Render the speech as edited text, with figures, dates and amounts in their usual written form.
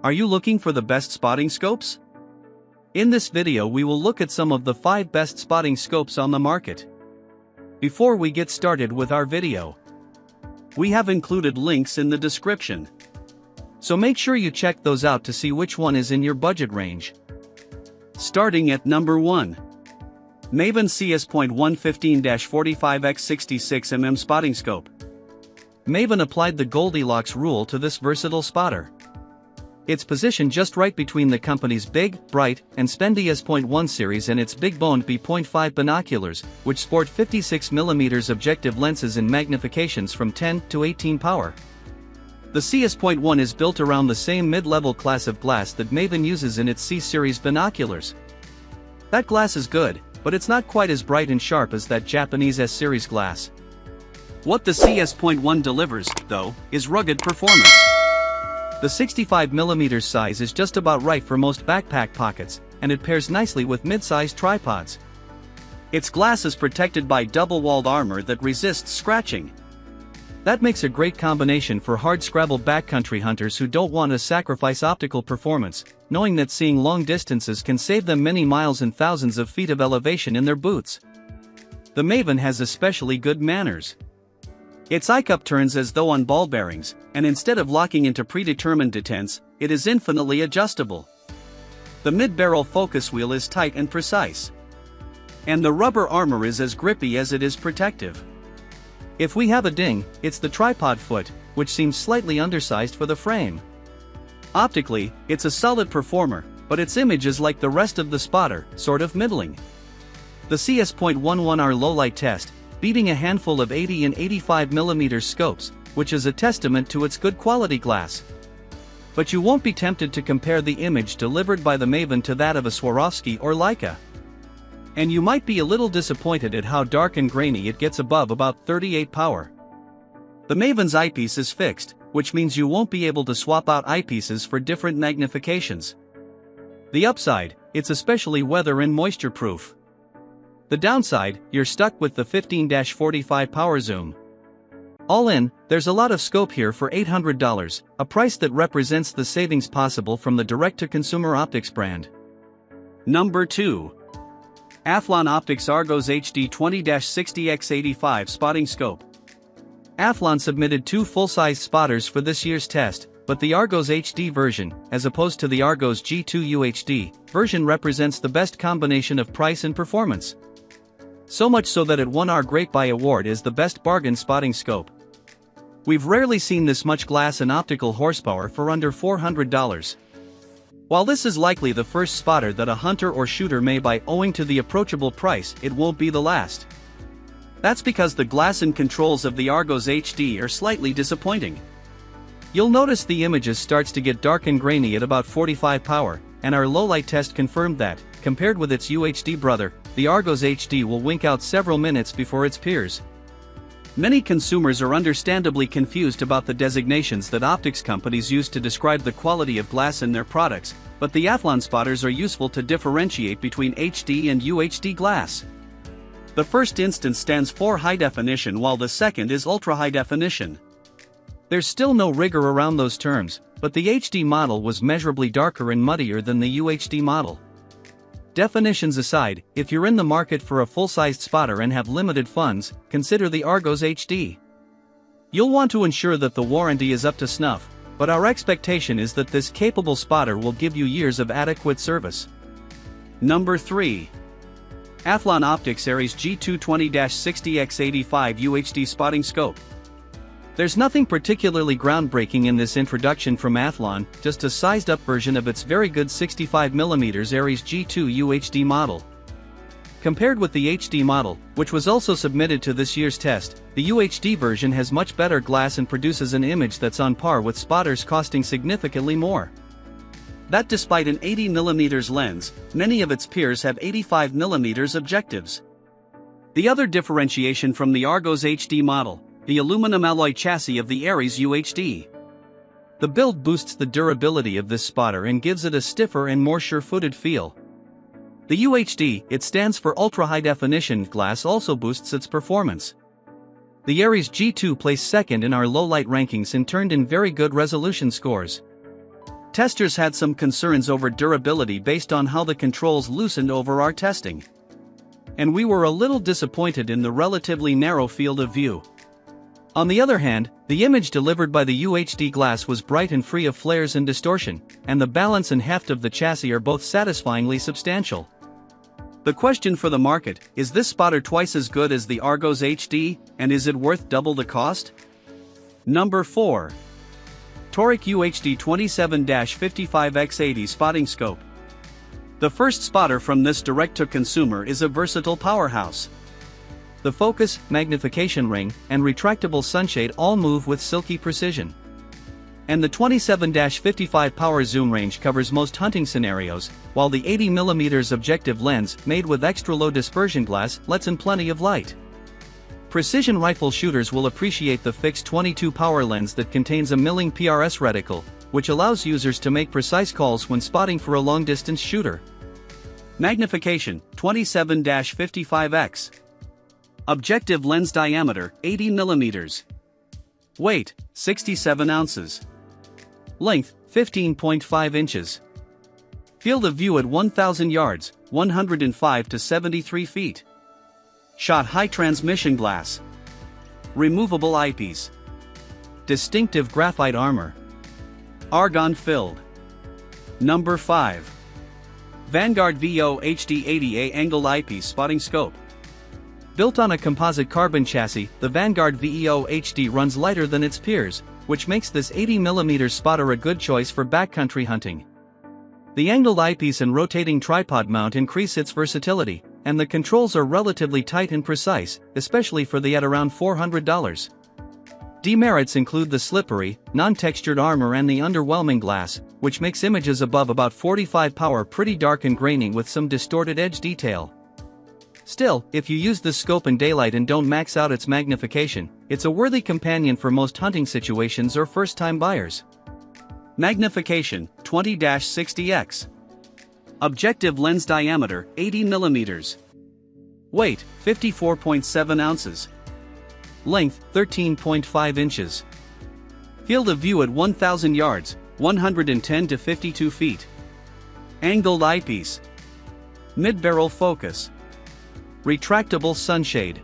Are you looking for the best spotting scopes? In this video we will look at some of the 5 best spotting scopes on the market. Before we get started with our video, we have included links in the description, so make sure you check those out to see which one is in your budget range. Starting at number 1. Maven CS.115-45x66mm Spotting Scope. Maven applied the Goldilocks rule to this versatile spotter. It's positioned just right between the company's big, bright, and spendy S.1 series and its big-boned B.5 binoculars, which sport 56mm objective lenses in magnifications from 10 to 18 power. The CS.1 is built around the same mid-level class of glass that Maven uses in its C-series binoculars. That glass is good, but it's not quite as bright and sharp as that Japanese S-series glass. What the CS.1 delivers, though, is rugged performance. The 65mm size is just about right for most backpack pockets, and it pairs nicely with mid-sized tripods. Its glass is protected by double-walled armor that resists scratching. That makes a great combination for hard-scrabble backcountry hunters who don't want to sacrifice optical performance, knowing that seeing long distances can save them many miles and thousands of feet of elevation in their boots. The Maven has especially good manners. Its eye cup turns as though on ball bearings, and instead of locking into predetermined detents, it is infinitely adjustable. The mid-barrel focus wheel is tight and precise, and the rubber armor is as grippy as it is protective. If we have a ding, it's the tripod foot, which seems slightly undersized for the frame. Optically, it's a solid performer, but its image is like the rest of the spotter, sort of middling. The CS.11R low-light test, beating a handful of 80 and 85mm scopes, which is a testament to its good quality glass. But you won't be tempted to compare the image delivered by the Maven to that of a Swarovski or Leica. And you might be a little disappointed at how dark and grainy it gets above about 38 power. The Maven's eyepiece is fixed, which means you won't be able to swap out eyepieces for different magnifications. The upside, it's especially weather and moisture proof. The downside, you're stuck with the 15-45 power zoom. All in, there's a lot of scope here for $800, a price that represents the savings possible from the direct-to-consumer optics brand. Number 2. Athlon Optics Argos HD 20-60x85 Spotting Scope. Athlon submitted 2 full-size spotters for this year's test, but the Argos HD version, as opposed to the Argos G2 UHD version, represents the best combination of price and performance. So much so that it won our Great Buy Award as the best bargain spotting scope. We've rarely seen this much glass and optical horsepower for under $400. While this is likely the first spotter that a hunter or shooter may buy owing to the approachable price, it won't be the last. That's because the glass and controls of the Argos HD are slightly disappointing. You'll notice the images starts to get dark and grainy at about 45 power, and our low-light test confirmed that, compared with its UHD brother, the Argos HD will wink out several minutes before its peers. Many consumers are understandably confused about the designations that optics companies use to describe the quality of glass in their products, but the Athlon spotters are useful to differentiate between HD and UHD glass. The first instance stands for high definition while the second is ultra high definition. There's still no rigor around those terms, but the HD model was measurably darker and muddier than the UHD model. Definitions aside, if you're in the market for a full-sized spotter and have limited funds, consider the Argos HD. You'll want to ensure that the warranty is up to snuff, but our expectation is that this capable spotter will give you years of adequate service. Number 3. Athlon Optics Aries G2 20-60x85 UHD Spotting Scope. There's nothing particularly groundbreaking in this introduction from Athlon, just a sized-up version of its very good 65mm Aries G2 UHD model. Compared with the HD model, which was also submitted to this year's test, the UHD version has much better glass and produces an image that's on par with spotters costing significantly more. That despite an 80mm lens, many of its peers have 85mm objectives. The other differentiation from the Argos HD model, the aluminum alloy chassis of the Aries UHD. The build boosts the durability of this spotter and gives it a stiffer and more sure-footed feel. The UHD, it stands for Ultra High Definition glass, also boosts its performance. The Aries G2 placed second in our low-light rankings and turned in very good resolution scores. Testers had some concerns over durability based on how the controls loosened over our testing. And we were a little disappointed in the relatively narrow field of view. On the other hand, the image delivered by the UHD glass was bright and free of flares and distortion, and the balance and heft of the chassis are both satisfyingly substantial. The question for the market: is this spotter twice as good as the Argos HD, and is it worth double the cost? Number 4. TORIC UHD 27-55x80 Spotting Scope. The first spotter from this direct-to-consumer is a versatile powerhouse. The focus, magnification ring, and retractable sunshade all move with silky precision. And the 27-55 power zoom range covers most hunting scenarios, while the 80mm objective lens, made with extra-low dispersion glass, lets in plenty of light. Precision rifle shooters will appreciate the fixed 22 power lens that contains a milling PRS reticle, which allows users to make precise calls when spotting for a long-distance shooter. Magnification, 27-55x. Objective lens diameter, 80mm. Weight, 67 ounces. Length, 15.5 inches. Field of view at 1,000 yards, 105 to 73 feet. Shot high transmission glass. Removable eyepiece. Distinctive graphite armor. Argon filled. Number 5. Vanguard VO HD 80A Angled Eyepiece Spotting Scope. Built on a composite carbon chassis, the Vanguard VEO HD runs lighter than its peers, which makes this 80mm spotter a good choice for backcountry hunting. The angled eyepiece and rotating tripod mount increase its versatility, and the controls are relatively tight and precise, especially for the at around $400. Demerits include the slippery, non-textured armor and the underwhelming glass, which makes images above about 45 power pretty dark and grainy with some distorted edge detail. Still, if you use this scope in daylight and don't max out its magnification, it's a worthy companion for most hunting situations or first-time buyers. Magnification, 20-60x. Objective lens diameter, 80mm. Weight, 54.7 ounces. Length, 13.5 inches. Field of view at 1,000 yards, 110 to 52 feet. Angled eyepiece. Mid-barrel focus. Retractable sunshade.